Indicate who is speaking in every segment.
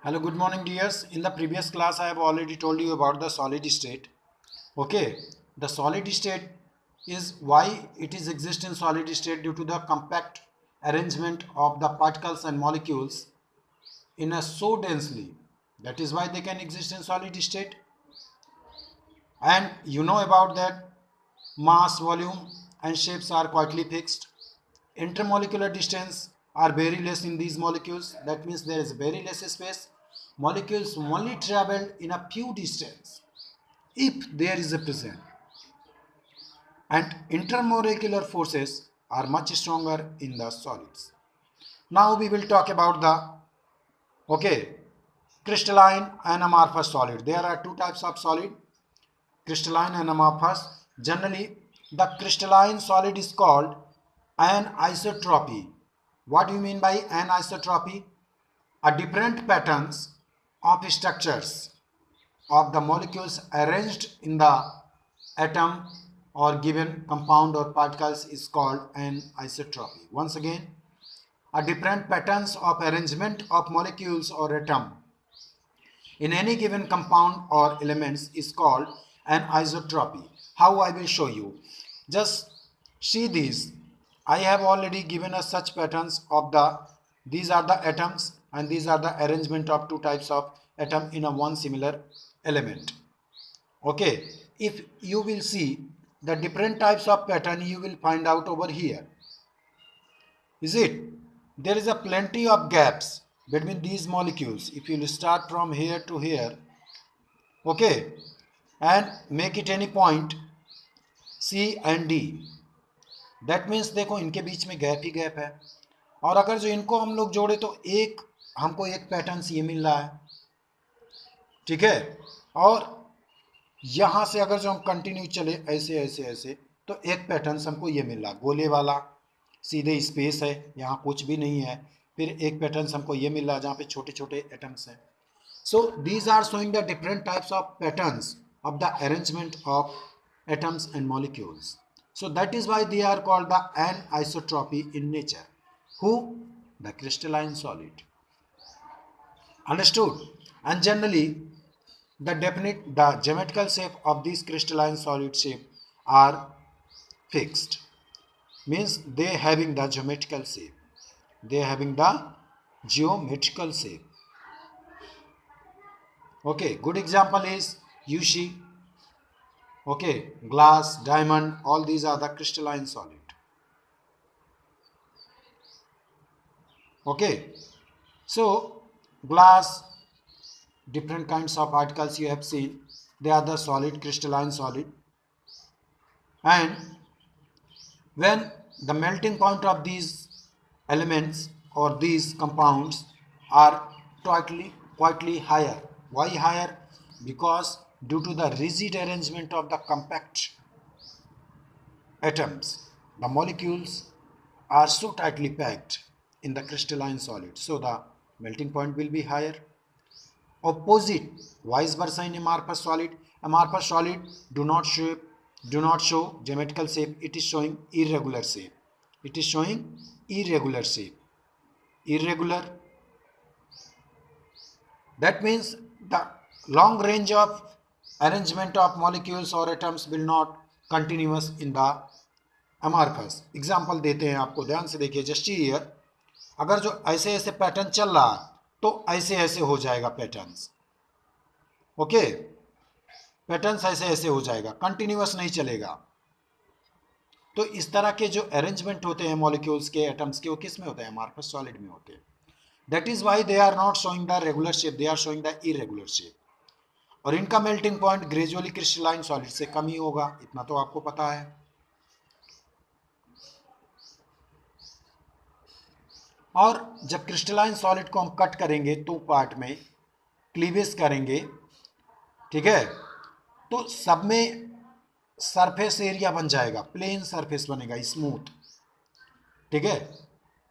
Speaker 1: Hello, good morning, dears. In the previous class, I have already told you about the solid state. Okay, the solid state is why it is exist in solid state due to the compact arrangement of the particles and molecules in a so densely. That is why they can exist in solid state. And you know about that mass, volume, and shapes are quietly fixed. Intermolecular distance are very less in these molecules. That means there is very less space. Molecules only travel in a few distance if there is a present. And intermolecular forces are much stronger in the solids. Now we will talk about the crystalline and amorphous solid. There are two types of solid, crystalline and amorphous. Generally, the crystalline solid is called anisotropy. What do you mean by anisotropy? A different patterns of structures of the molecules arranged in the atom or given compound or particles is called anisotropy. Once again, a different patterns of arrangement of molecules or atom in any given compound or elements is called an isotropy. How I will show you. Just see these. I have already given us such patterns of these are the atoms and these are the arrangement of two types of atom in a one similar element. Okay, if you will see the different types of pattern you will find out over here. Is it? There is a plenty of gaps between these molecules. If you will start from here to here, okay, and make it any point C and D, that means देखो इनके बीच में gap ही gap है और अगर जो इनको हम लोग जोड़े तो हमको एक पैटर्न ये मिल रहा है, ठीक है। और यहाँ से अगर जो हम कंटिन्यू चले ऐसे ऐसे ऐसे तो एक पैटर्न हमको ये मिल रहा, गोले वाला सीधे स्पेस है, यहाँ कुछ भी नहीं है। फिर एक पैटर्न हमको ये मिल रहा जहाँ पे छोटे छोटे एटम्स हैं. So these are showing the different types of patterns of the arrangement of atoms and molecules. So that is why they are called the anisotropy in nature. Who? The crystalline solid. Understood? And generally, the geometrical shape of these crystalline solid shape are fixed. Means they having the geometrical shape. They having the geometrical shape. Okay, good example is Yushi. Okay, glass, diamond, all these are the crystalline solid. Okay, so glass, different kinds of particles you have seen, they are the solid, crystalline solid. And when the melting point of these elements or these compounds are quietly higher. Why higher? Because due to the rigid arrangement of the compact atoms, the molecules are so tightly packed in the crystalline solid, so the melting point will be higher. Opposite, vice versa in amorphous solid. Amorphous solid do not show geometrical shape. It is showing irregular shape. It is showing irregular shape. Irregular. That means the long range of arrangement of molecules or atoms will not continuous in the amorphous. Example देते हैं आपको, ध्यान से देखिए. Just here, अगर जो ऐसे ऐसे पैटर्न चल रहा तो ऐसे ऐसे हो जाएगा पैटर्न्स. ओके, पैटर्न्स ऐसे ऐसे हो जाएगा, कंटिन्यूअस नहीं चलेगा. तो इस तरह के जो अरेंजमेंट होते हैं मॉलिक्यूल्स के, एटम्स के, वो किस में होते हैं? अमॉर्फस सॉलिड में होते हैं. That is why they are not showing the regular shape, they are showing the irregular shape. और इनका melting point gradually crystalline solid से कम ही होगा, इतना तो आपको पता है. और जब क्रिस्टलाइन सॉलिड को हम कट करेंगे तो पार्ट में क्लीवेज करेंगे, ठीक है, तो सब में सरफेस एरिया बन जाएगा, प्लेन सरफेस बनेगा, स्मूथ. ठीक है.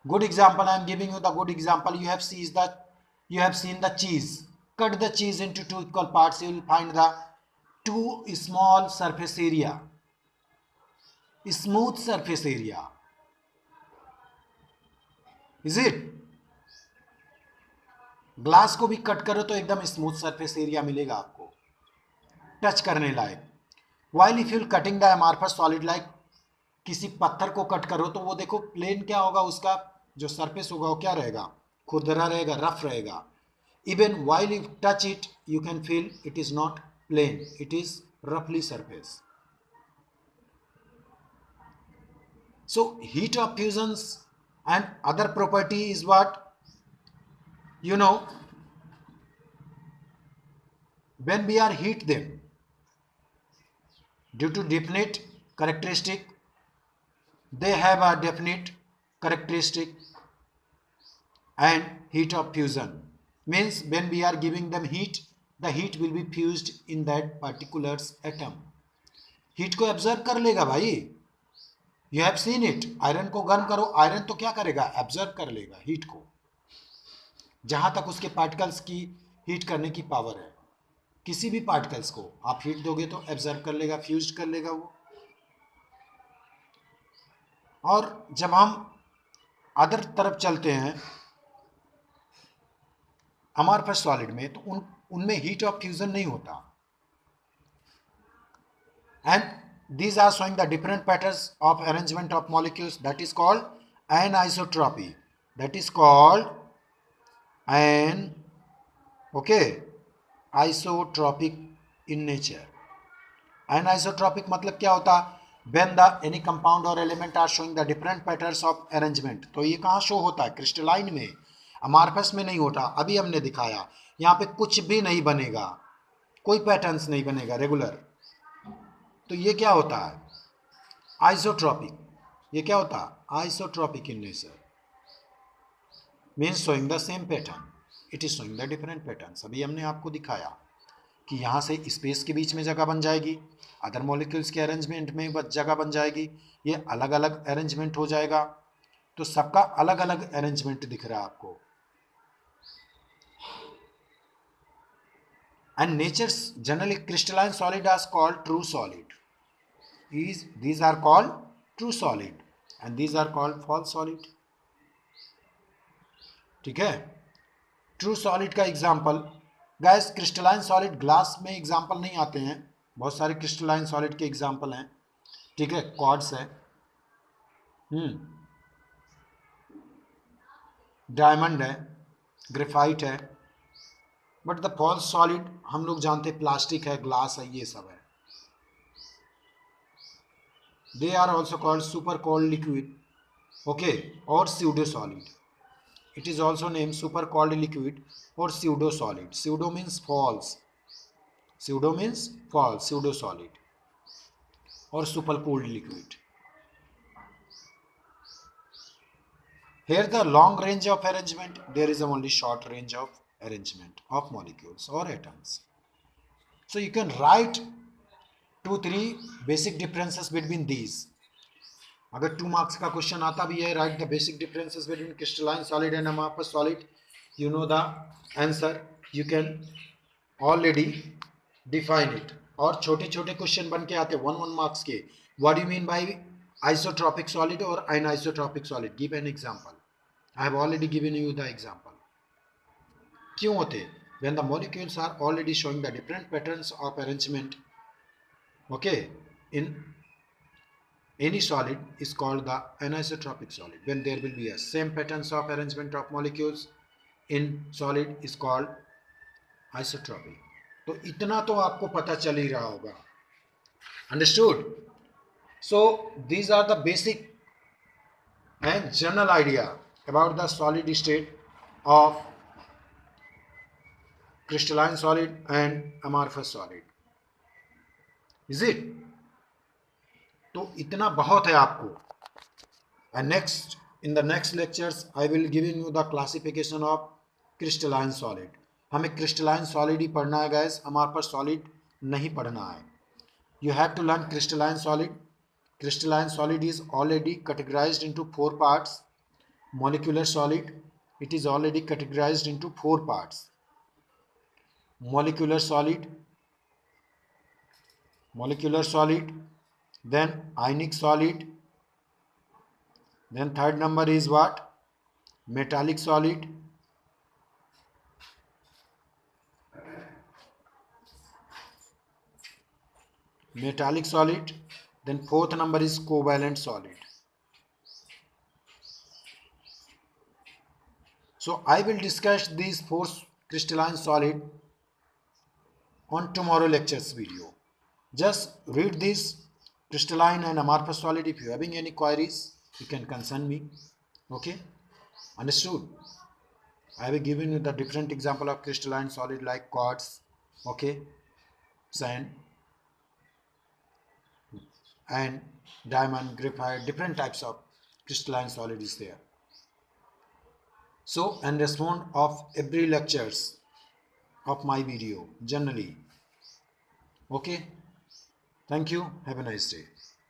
Speaker 1: Good example I am giving you the good example. You have seen the cheese. Cut the cheese into two equal parts. You will find the two small surface area, smooth surface area. Is it? Glass को भी cut करो तो एकदम smooth surface area मिलेगा आपको, touch करने लायक। While if you cutting the amorphous solid like, किसी पत्थर को कट करो तो वो देखो प्लेन क्या होगा, उसका जो सरफेस होगा वो क्या रहेगा, खुरदरा रहेगा, रफ रहेगा। Even while you touch it you can feel it is not plain, it is रफली surface. So heat of fusions and other property is what, you know, when we are heat them due to definite characteristic, they have a definite characteristic. And heat of fusion means when we are giving them heat, the heat will be fused in that particular atom. heat को absorb कर लेगा भाई, you have seen it, iron को गर्म करो, iron तो क्या करेगा, एब्जॉर्ब कर लेगा हीट को, जहां तक उसके पार्टिकल्स की हीट करने की पावर है। किसी भी पार्टिकल्स को आप हीट दोगे तो एब्जॉर्ब कर लेगा, फ्यूज कर लेगा वो। और जब हम अदर तरफ चलते हैं अमॉर्फस सॉलिड में, तो उनमें हीट ऑफ फ्यूजन नहीं होता। And these are showing the different patterns of arrangement of molecules, that is called anisotropy, that is called an okay isotropic in nature. Anisotropic मतलब क्या होता, when the any compound or element are showing the different patterns of arrangement। तो ये कहाँ show होता है, crystalline में, amorphous में नहीं होता। अभी हमने दिखाया यहाँ पे कुछ भी नहीं बनेगा, कोई पैटर्न्स नहीं बनेगा रेगुलर। तो ये क्या होता है, आइसोट्रॉपिक। ये क्या होता है, isotropic in nature, means showing the same pattern, it is showing the different patterns. अभी हमने आपको दिखाया कि यहाँ से स्पेस के बीच में जगह बन जाएगी, अदर मॉलिक्यूल्स के अरेंजमेंट में जगह बन जाएगी, ये अलग अलग अरेंजमेंट हो जाएगा। तो सबका अलग अलग अरेंजमेंट दिख रहा है आपको। And nature generally crystalline solid are called true solid, these are called true solid and these are called false solid। ठीक है, ट्रू सॉलिड का example gas, crystalline solid glass में एग्जांपल नहीं आते हैं, बहुत सारे क्रिस्टलाइन सॉलिड के एग्जांपल हैं। ठीक है, क्वार्ट्ज है, डायमंड है, ग्रेफाइट है। बट द फॉल्स सॉलिड हम लोग जानते हैं प्लास्टिक है, ग्लास है, ये सब है। They are also called super cold liquid, okay, or pseudo solid। It is also named super cold liquid or pseudo solid। Pseudo means false, pseudo means false, pseudo solid or super cold liquid। Here the long range of arrangement, there is only short range of arrangement of molecules or atoms। So you can write 2-3 basic differences between these। अगर 2 marks का question आता भी है, right the basic differences between crystalline solid and amorphous solid, you know the answer, you can already define it. और छोटे छोटे question बन के आते 1-1 मार्क्स के। What you mean by isotropic solid और anisotropic solid, give an example. I have already given you the example. क्यों होते, when the molecules are already showing the different patterns of arrangement, okay, in any solid is called the anisotropic solid। when there will be a same patterns of arrangement of molecules in solid is called isotropic। तो इतना तो आपको पता चल ही रहा होगा, understood। so these are the basic and general idea about the solid state of crystalline solid and amorphous solid, is it। तो इतना बहुत है आपको। and next in the next lectures I will giving you the classification of crystalline solid। हमें crystalline solid ही पढ़ना है guys, amorphous solid नहीं पढ़ना है। you have to learn crystalline solid। crystalline solid is already categorized into 4 parts। molecular solid, it is already categorized into 4 parts। molecular solid, then ionic solid, then third number is what, metallic solid, metallic solid. Then fourth number is covalent solid. So I will discuss these four crystalline solid on tomorrow lectures video. Just read this crystalline and amorphous solid. If you are having any queries, you can concern me. Okay, understood? I will give you the different example of crystalline solid like quartz, okay, sand, and diamond, graphite. Different types of crystalline solid is there. So, and respond of every lectures of my video generally. Okay, thank you. Have a nice day.